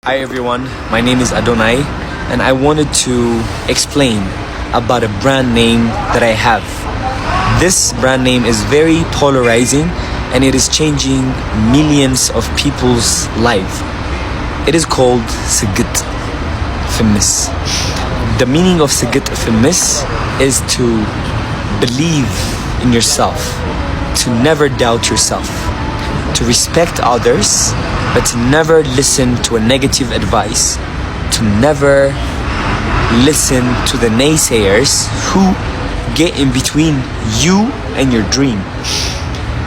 Hi everyone, my name is Adonay and I wanted to explain about a brand name that I have. This brand name is very polarizing and it is changing millions of people's life. It is called Sigit Fimis. The meaning of Sigit Fimis is to believe in yourself, to never doubt yourself, to respect others, but to never listen to a negative advice, to never listen to the naysayers who get in between you and your dream.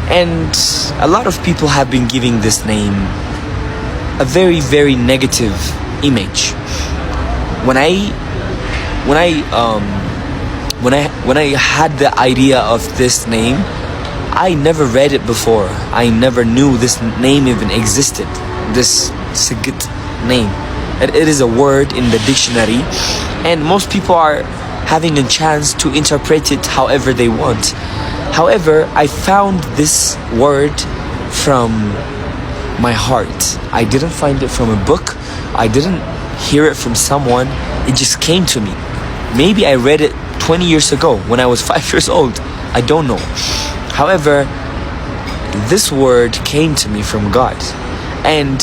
And a lot of people have been giving this name a very, very negative image. When I had the idea of this name, I never read it before. I never knew this name even existed. This Sigit name. It is a word in the dictionary, and most people are having a chance to interpret it however they want. However, I found this word from my heart. I didn't find it from a book. I didn't hear it from someone. It just came to me. Maybe I read it 20 years ago when I was 5 years old. I don't know. However, this word came to me from God, and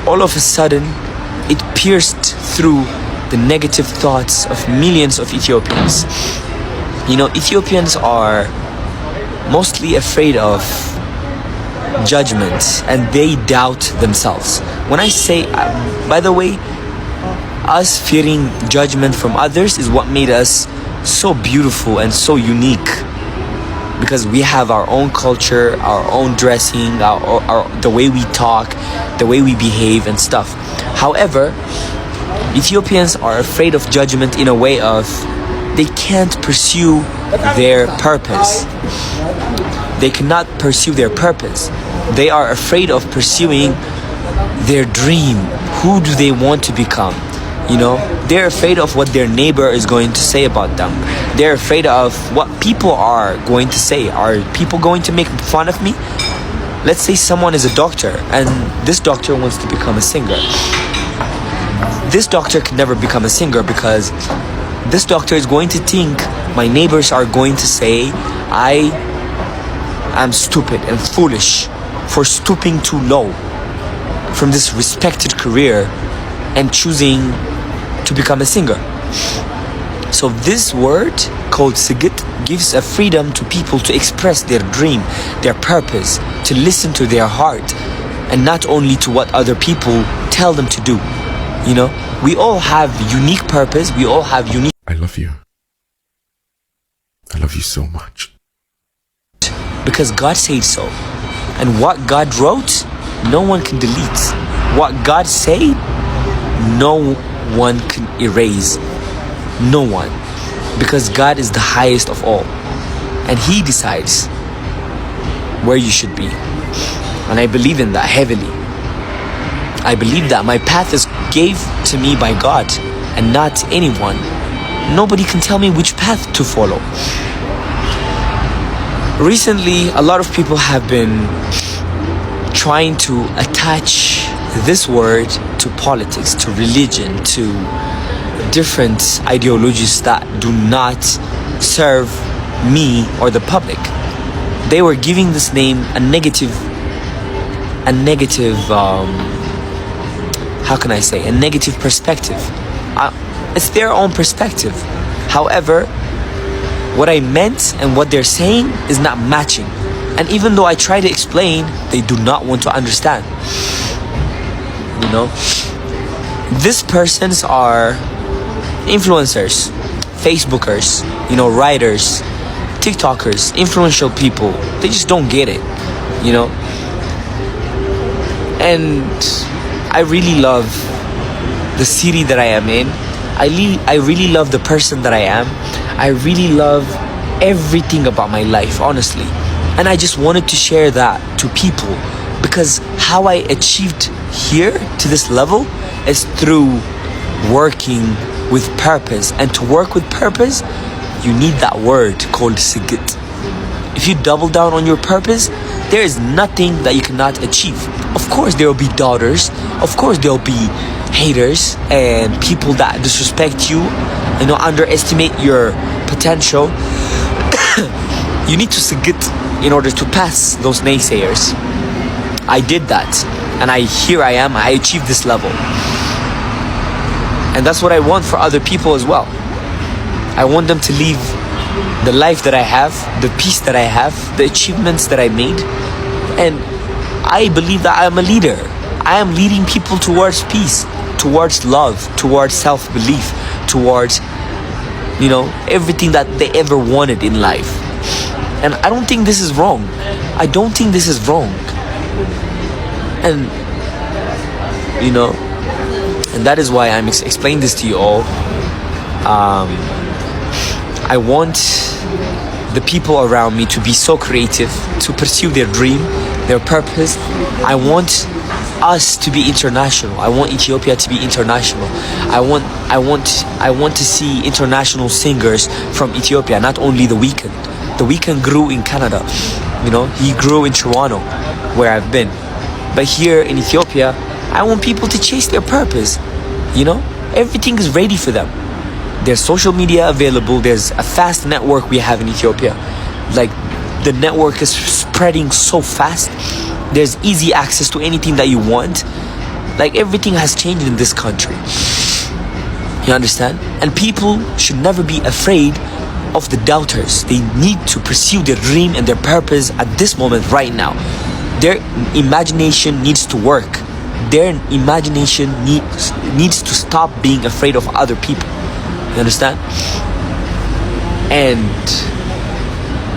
all of a sudden it pierced through the negative thoughts of millions of Ethiopians. You know, Ethiopians are mostly afraid of judgment and they doubt themselves. When I say, by the way, us fearing judgment from others is what made us so beautiful and so unique. Because we have our own culture, our own dressing, the way we talk, the way we behave and stuff. However, Ethiopians are afraid of judgment in a way of they can't pursue their purpose. They cannot pursue their purpose. They are afraid of pursuing their dream. Who do they want to become? You know, they're afraid of what their neighbor is going to say about them. They're afraid of what people are going to say. Are people going to make fun of me? Let's say someone is a doctor and this doctor wants to become a singer. This doctor can never become a singer because this doctor is going to think my neighbors are going to say I am stupid and foolish for stooping too low from this respected career and choosing to become a singer. So this word called Sigit gives a freedom to people to express their dream, their purpose, to listen to their heart and not only to what other people tell them to do. You know, we all have unique purpose, we all have unique... I love you. I love you so much. Because God said so. And what God wrote, no one can delete. What God said, no one can erase. No one. Because God is the highest of all. And He decides where you should be. And I believe in that heavily. I believe that my path is gave to me by God and not anyone. Nobody can tell me which path to follow. Recently, a lot of people have been trying to attach this word to politics, to religion, to different ideologies that do not serve me or the public. They were giving this name a negative how can I say, a negative perspective. It's their own perspective. However, what I meant and what they're saying is not matching. And even though I try to explain, they do not want to understand. You know, these persons are influencers, Facebookers, you know, writers, TikTokers, influential people. They just don't get it, you know. And I really love the city that I am in. I really love the person that I am. I really love everything about my life, honestly. And I just wanted to share that to people because how I achieved here to this level is through working with purpose. And to work with purpose, you need that word called Sigit. If you double down on your purpose, there is nothing that you cannot achieve. Of course there will be doubters. Of course there will be haters and people that disrespect you, underestimate your potential. You need to sigit in order to pass those naysayers. I did that, and here I am. I achieved this level, and that's what I want for other people as well. I want them to live the life that I have, the peace that I have, the achievements that I made, and I believe that I am a leader. I am leading people towards peace, towards love, towards self-belief, towards, everything that they ever wanted in life. And I don't think this is wrong. I don't think this is wrong. And, and that is why I'm explaining this to you all. I want the people around me to be so creative, to pursue their dream, their purpose. I want us to be international. I want Ethiopia to be international. I want to see international singers from Ethiopia, not only The Weeknd. The Weeknd grew in Canada. He grew in Toronto, where I've been. But here in Ethiopia, I want people to chase their purpose. Everything is ready for them. There's social media available. There's a fast network we have in Ethiopia. Like, the network is spreading so fast. There's easy access to anything that you want. Like, everything has changed in this country. You understand? And people should never be afraid of the doubters. They need to pursue their dream and their purpose at this moment right now. Their imagination needs to work. Their imagination needs to stop being afraid of other people. You understand? And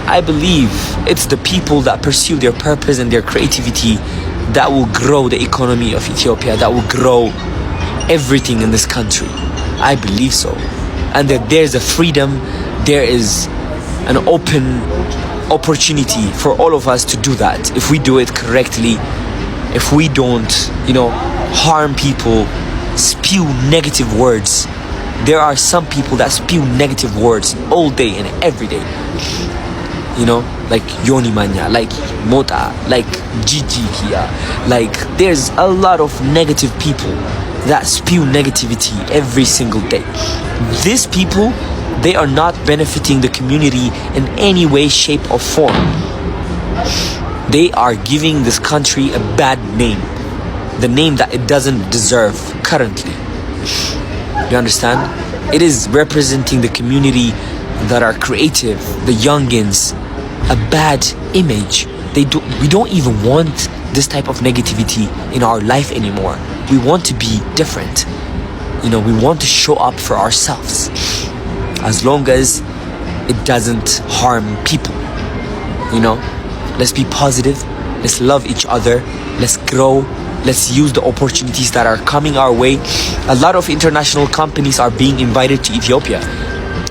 I believe it's the people that pursue their purpose and their creativity that will grow the economy of Ethiopia, that will grow everything in this country. I believe so. And that there's a freedom, there is an open opportunity for all of us to do that if we do it correctly, if we don't, harm people, spew negative words. There are some people that spew negative words all day and every day. Like Yoni Manya, like Mota, like Gigi here. Like, there's a lot of negative people that spew negativity every single day. These people, they are not benefiting the community in any way, shape, or form. They are giving this country a bad name. The name that it doesn't deserve currently. You understand? It is representing the community that are creative, the youngins, a bad image. We don't even want this type of negativity in our life anymore. We want to be different. We want to show up for ourselves. As long as it doesn't harm people. Let's be positive. Let's love each other. Let's grow. Let's use the opportunities that are coming our way. A lot of international companies are being invited to Ethiopia.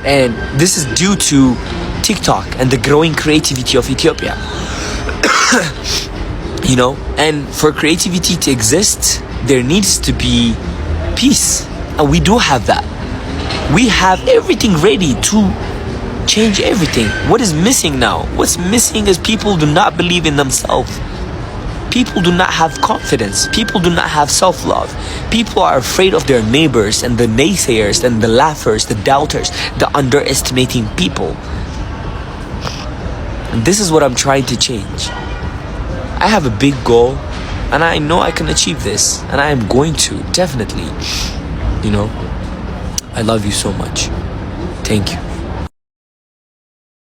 And this is due to TikTok and the growing creativity of Ethiopia. And for creativity to exist, there needs to be peace. And we do have that. We have everything ready to change everything. What is missing now? What's missing is people do not believe in themselves. People do not have confidence. People do not have self-love. People are afraid of their neighbors and the naysayers and the laughers, the doubters, the underestimating people. And this is what I'm trying to change. I have a big goal and I know I can achieve this, and I am going to, definitely. I love you so much. Thank you.